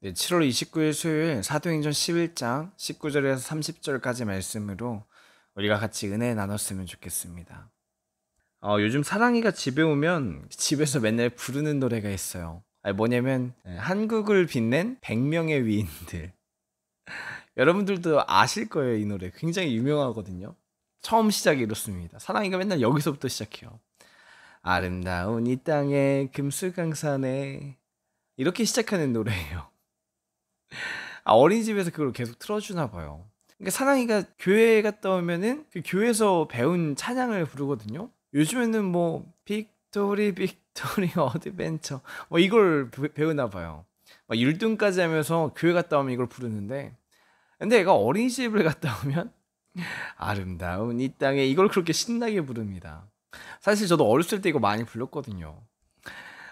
네, 7월 29일 수요일 사도행전 11장 19절에서 30절까지 말씀으로 우리가 같이 은혜 나눴으면 좋겠습니다. 요즘 사랑이가 집에 오면 집에서 맨날 부르는 노래가 있어요. 뭐냐면 한국을 빛낸 100명의 위인들. 여러분들도 아실 거예요. 이 노래 굉장히 유명하거든요. 처음 시작이 이렇습니다. 사랑이가 맨날 여기서부터 시작해요. 아름다운 이 땅에 금수강산에, 이렇게 시작하는 노래예요. 어린이집에서 그걸 계속 틀어주나 봐요. 그러니까 사랑이가 교회에 갔다 오면은 그 교회에서 배운 찬양을 부르거든요. 요즘에는 뭐 빅토리 어드벤처 뭐 이걸 배우나 봐요. 막 율동까지 하면서 교회 갔다 오면 이걸 부르는데, 근데 애가 어린이집을 갔다 오면 아름다운 이 땅에, 이걸 그렇게 신나게 부릅니다. 사실 저도 어렸을 때 이거 많이 불렀거든요.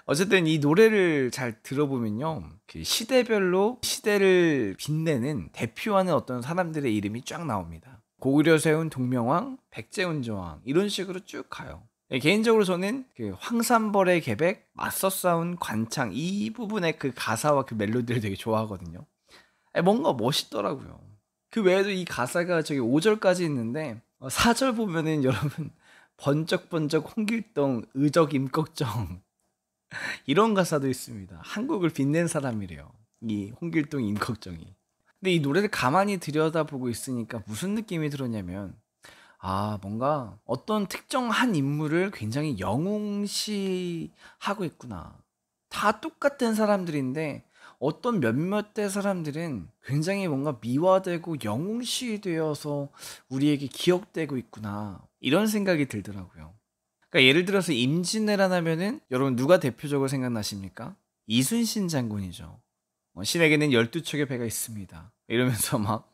어쨌든 이 노래를 잘 들어보면요, 그 시대별로 시대를 빛내는 대표하는 어떤 사람들의 이름이 쫙 나옵니다. 고구려 세운 동명왕, 백제운조왕, 이런 식으로 쭉 가요. 개인적으로 저는 그 황산벌의 계백, 맞서 싸운 관창, 이 부분의 그 가사와 그 멜로디를 되게 좋아하거든요. 뭔가 멋있더라고요. 그 외에도 이 가사가 저기 5절까지 있는데 4절 보면은 여러분, 번쩍번쩍 홍길동 의적 임꺽정, 이런 가사도 있습니다. 한국을 빛낸 사람이래요, 이 홍길동 임꺽정이. 근데 이 노래를 가만히 들여다보고 있으니까 무슨 느낌이 들었냐면, 뭔가 어떤 특정 한 인물을 굉장히 영웅시하고 있구나. 다 똑같은 사람들인데 어떤 몇몇의 사람들은 굉장히 뭔가 미화되고 영웅시되어서 우리에게 기억되고 있구나, 이런 생각이 들더라고요. 그러니까 예를 들어서 임진왜란 하면은 여러분 누가 대표적으로 생각나십니까? 이순신 장군이죠. 신에게는 12척의 배가 있습니다, 이러면서 막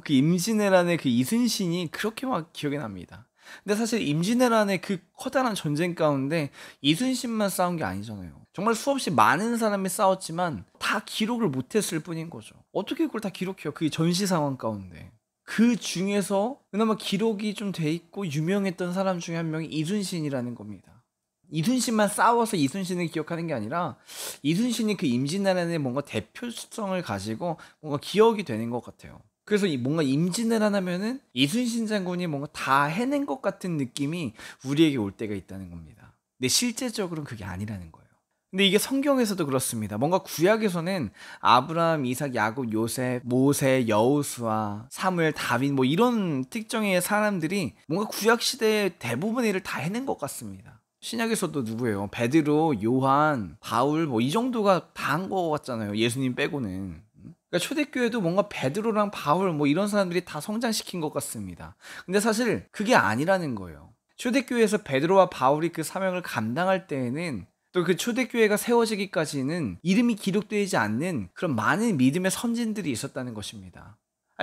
그 임진왜란의 그 이순신이 그렇게 막 기억이 납니다. 근데 사실 임진왜란의 그 커다란 전쟁 가운데 이순신만 싸운 게 아니잖아요. 정말 수없이 많은 사람이 싸웠지만 다 기록을 못했을 뿐인 거죠. 어떻게 그걸 다 기록해요, 그 전시 상황 가운데. 그 중에서 그나마 기록이 좀 돼 있고 유명했던 사람 중에 한 명이 이순신이라는 겁니다. 이순신만 싸워서 이순신을 기억하는 게 아니라 이순신이 그 임진왜란의 뭔가 대표성을 가지고 뭔가 기억이 되는 것 같아요. 그래서 뭔가 임진왜란 하면은 이순신 장군이 뭔가 다 해낸 것 같은 느낌이 우리에게 올 때가 있다는 겁니다. 근데 실제적으로는 그게 아니라는 거예요. 근데 이게 성경에서도 그렇습니다. 뭔가 구약에서는 아브라함, 이삭, 야곱, 요셉, 모세, 여호수아, 사무엘, 다윗, 뭐 이런 특정의 사람들이 뭔가 구약 시대의 대부분의 일을 다 해낸 것 같습니다. 신약에서도 누구예요? 베드로, 요한, 바울, 뭐 이 정도가 다 한 것 같잖아요, 예수님 빼고는. 그러니까 초대교회도 뭔가 베드로랑 바울 뭐 이런 사람들이 다 성장시킨 것 같습니다. 근데 사실 그게 아니라는 거예요. 초대교회에서 베드로와 바울이 그 사명을 감당할 때에는, 또 그 초대교회가 세워지기까지는 이름이 기록되지 않는 그런 많은 믿음의 선진들이 있었다는 것입니다.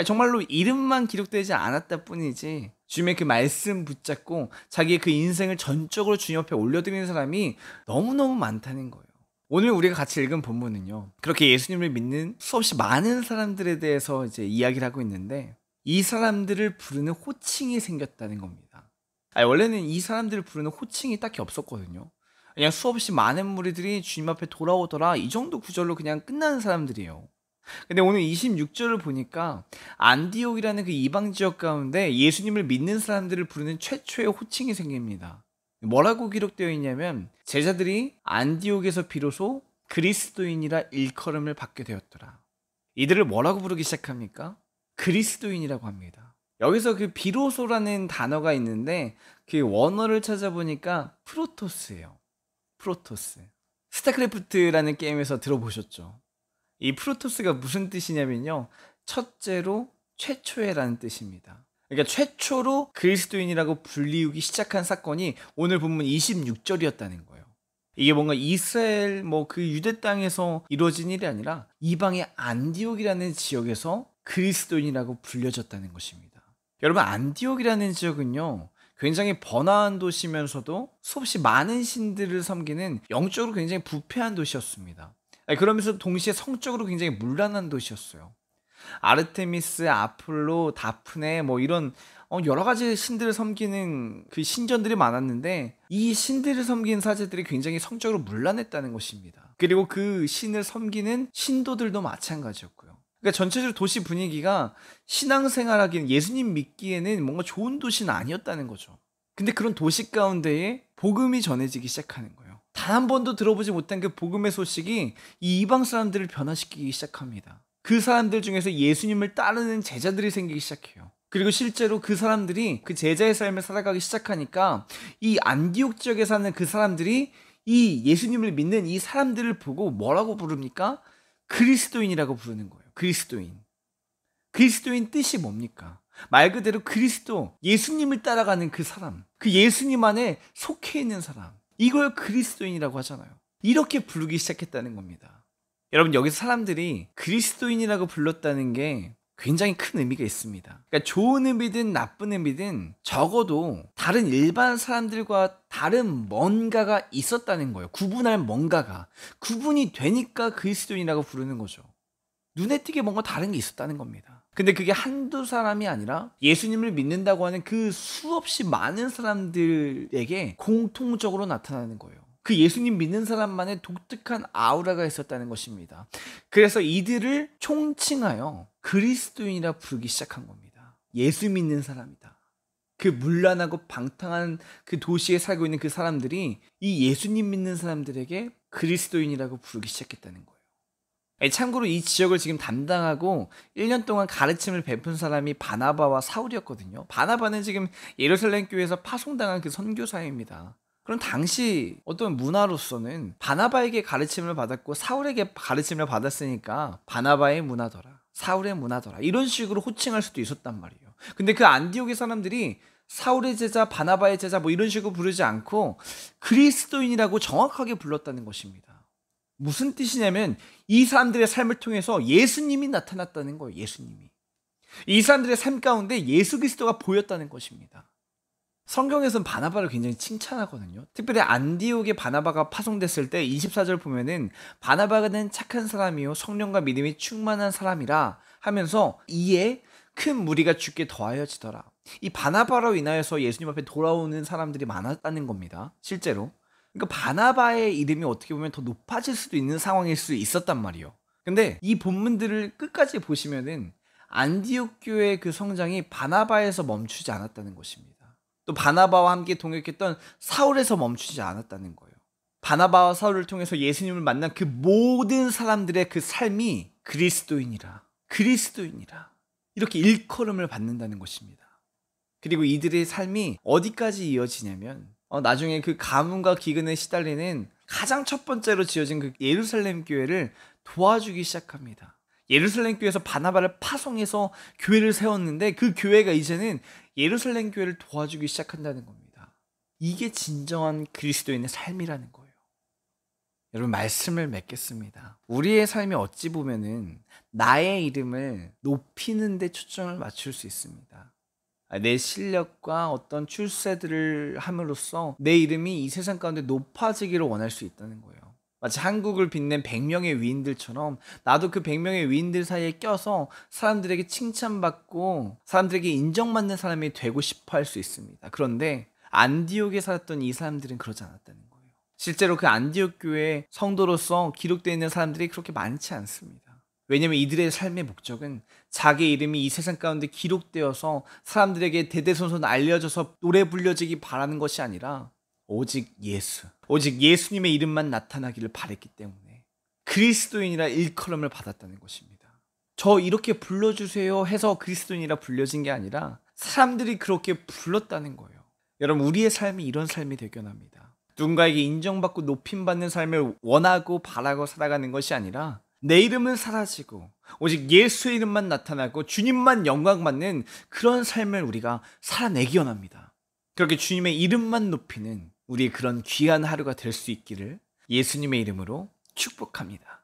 정말로 이름만 기록되지 않았다 뿐이지 주님의 그 말씀 붙잡고 자기의 그 인생을 전적으로 주님 앞에 올려드리는 사람이 너무너무 많다는 거예요. 오늘 우리가 같이 읽은 본문은요, 그렇게 예수님을 믿는 수없이 많은 사람들에 대해서 이제 이야기를 하고 있는데, 이 사람들을 부르는 호칭이 생겼다는 겁니다. 원래는 이 사람들을 부르는 호칭이 딱히 없었거든요. 그냥 수없이 많은 무리들이 주님 앞에 돌아오더라, 이 정도 구절로 그냥 끝나는 사람들이에요. 근데 오늘 26절을 보니까 안디옥이라는 그 이방 지역 가운데 예수님을 믿는 사람들을 부르는 최초의 호칭이 생깁니다. 뭐라고 기록되어 있냐면, 제자들이 안디옥에서 비로소 그리스도인이라 일컬음을 받게 되었더라. 이들을 뭐라고 부르기 시작합니까? 그리스도인이라고 합니다. 여기서 그 비로소라는 단어가 있는데 그 원어를 찾아보니까 프로토스예요. 프로토스. 스타크래프트라는 게임에서 들어보셨죠? 이 프로토스가 무슨 뜻이냐면요, 첫째로 최초의라는 뜻입니다. 그러니까 최초로 그리스도인이라고 불리우기 시작한 사건이 오늘 본문 26절이었다는 거예요. 이게 뭔가 이스라엘 뭐 그 유대 땅에서 이루어진 일이 아니라 이방의 안디옥이라는 지역에서 그리스도인이라고 불려졌다는 것입니다. 여러분, 안디옥이라는 지역은요, 굉장히 번화한 도시면서도 수없이 많은 신들을 섬기는 영적으로 굉장히 부패한 도시였습니다. 그러면서 동시에 성적으로 굉장히 문란한 도시였어요. 아르테미스, 아폴로, 다프네 뭐 이런 여러 가지 신들을 섬기는 그 신전들이 많았는데, 이 신들을 섬기는 사제들이 굉장히 성적으로 문란했다는 것입니다. 그리고 그 신을 섬기는 신도들도 마찬가지였고요. 그러니까 전체적으로 도시 분위기가 신앙생활하기엔 예수님 믿기에는 뭔가 좋은 도시는 아니었다는 거죠. 근데 그런 도시 가운데에 복음이 전해지기 시작하는 거예요. 단 한 번도 들어보지 못한 그 복음의 소식이 이 이방 사람들을 변화시키기 시작합니다. 그 사람들 중에서 예수님을 따르는 제자들이 생기기 시작해요. 그리고 실제로 그 사람들이 그 제자의 삶을 살아가기 시작하니까 이 안디옥 지역에 사는 그 사람들이 이 예수님을 믿는 이 사람들을 보고 뭐라고 부릅니까? 그리스도인이라고 부르는 거예요. 그리스도인. 그리스도인 뜻이 뭡니까? 말 그대로 그리스도, 예수님을 따라가는 그 사람, 그 예수님 안에 속해 있는 사람, 이걸 그리스도인이라고 하잖아요. 이렇게 부르기 시작했다는 겁니다. 여러분, 여기서 사람들이 그리스도인이라고 불렀다는 게 굉장히 큰 의미가 있습니다. 그러니까 좋은 의미든 나쁜 의미든 적어도 다른 일반 사람들과 다른 뭔가가 있었다는 거예요. 구분할 뭔가가. 구분이 되니까 그리스도인이라고 부르는 거죠. 눈에 띄게 뭔가 다른 게 있었다는 겁니다. 근데 그게 한두 사람이 아니라 예수님을 믿는다고 하는 그 수없이 많은 사람들에게 공통적으로 나타나는 거예요. 그 예수님 믿는 사람만의 독특한 아우라가 있었다는 것입니다. 그래서 이들을 총칭하여 그리스도인이라 부르기 시작한 겁니다. 예수 믿는 사람이다. 그 문란하고 방탕한 그 도시에 살고 있는 그 사람들이 이 예수님 믿는 사람들에게 그리스도인이라고 부르기 시작했다는 거예요. 참고로 이 지역을 지금 담당하고 1년 동안 가르침을 베푼 사람이 바나바와 사울이었거든요. 바나바는 지금 예루살렘 교회에서 파송당한 그 선교사입니다. 그럼 당시 어떤 문화로서는 바나바에게 가르침을 받았고 사울에게 가르침을 받았으니까 바나바의 문화더라, 사울의 문화더라, 이런 식으로 호칭할 수도 있었단 말이에요. 근데 그 안디옥의 사람들이 사울의 제자, 바나바의 제자 뭐 이런 식으로 부르지 않고 그리스도인이라고 정확하게 불렀다는 것입니다. 무슨 뜻이냐면 이 사람들의 삶을 통해서 예수님이 나타났다는 거예요. 예수님이. 이 사람들의 삶 가운데 예수 그리스도가 보였다는 것입니다. 성경에서는 바나바를 굉장히 칭찬하거든요. 특별히 안디옥에 바나바가 파송됐을 때 24절 보면은 바나바는 착한 사람이요 성령과 믿음이 충만한 사람이라 하면서 이에 큰 무리가 주께 더하여지더라. 이 바나바로 인하여서 예수님 앞에 돌아오는 사람들이 많았다는 겁니다. 실제로. 그러니까 바나바의 이름이 어떻게 보면 더 높아질 수도 있는 상황일 수 있었단 말이에요. 근데 이 본문들을 끝까지 보시면은 안디옥 교회의 그 성장이 바나바에서 멈추지 않았다는 것입니다. 또 바나바와 함께 동역했던 사울에서 멈추지 않았다는 거예요. 바나바와 사울을 통해서 예수님을 만난 그 모든 사람들의 그 삶이 그리스도인이라 이렇게 일컬음을 받는다는 것입니다. 그리고 이들의 삶이 어디까지 이어지냐면 나중에 그 가뭄과 기근에 시달리는 가장 첫 번째로 지어진 그 예루살렘 교회를 도와주기 시작합니다. 예루살렘 교회에서 바나바를 파송해서 교회를 세웠는데 그 교회가 이제는 예루살렘 교회를 도와주기 시작한다는 겁니다. 이게 진정한 그리스도인의 삶이라는 거예요. 여러분, 말씀을 맺겠습니다. 우리의 삶이 어찌 보면은 나의 이름을 높이는 데 초점을 맞출 수 있습니다. 내 실력과 어떤 출세들을 함으로써 내 이름이 이 세상 가운데 높아지기를 원할 수 있다는 거예요. 마치 한국을 빛낸 100명의 위인들처럼 나도 그 100명의 위인들 사이에 껴서 사람들에게 칭찬받고 사람들에게 인정받는 사람이 되고 싶어 할 수 있습니다. 그런데 안디옥에 살았던 이 사람들은 그러지 않았다는 거예요. 실제로 그 안디옥 교회 성도로서 기록되어 있는 사람들이 그렇게 많지 않습니다. 왜냐하면 이들의 삶의 목적은 자기 이름이 이 세상 가운데 기록되어서 사람들에게 대대손손 알려져서 노래 불려지기 바라는 것이 아니라 오직 예수님의 이름만 나타나기를 바랬기 때문에 그리스도인이라 일컬음을 받았다는 것입니다. 저 이렇게 불러주세요 해서 그리스도인이라 불려진 게 아니라 사람들이 그렇게 불렀다는 거예요. 여러분, 우리의 삶이 이런 삶이 되길 원합니다. 누군가에게 인정받고 높임받는 삶을 원하고 바라고 살아가는 것이 아니라 내 이름은 사라지고 오직 예수의 이름만 나타나고 주님만 영광받는 그런 삶을 우리가 살아내기 원합니다. 그렇게 주님의 이름만 높이는 우리의 그런 귀한 하루가 될 수 있기를 예수님의 이름으로 축복합니다.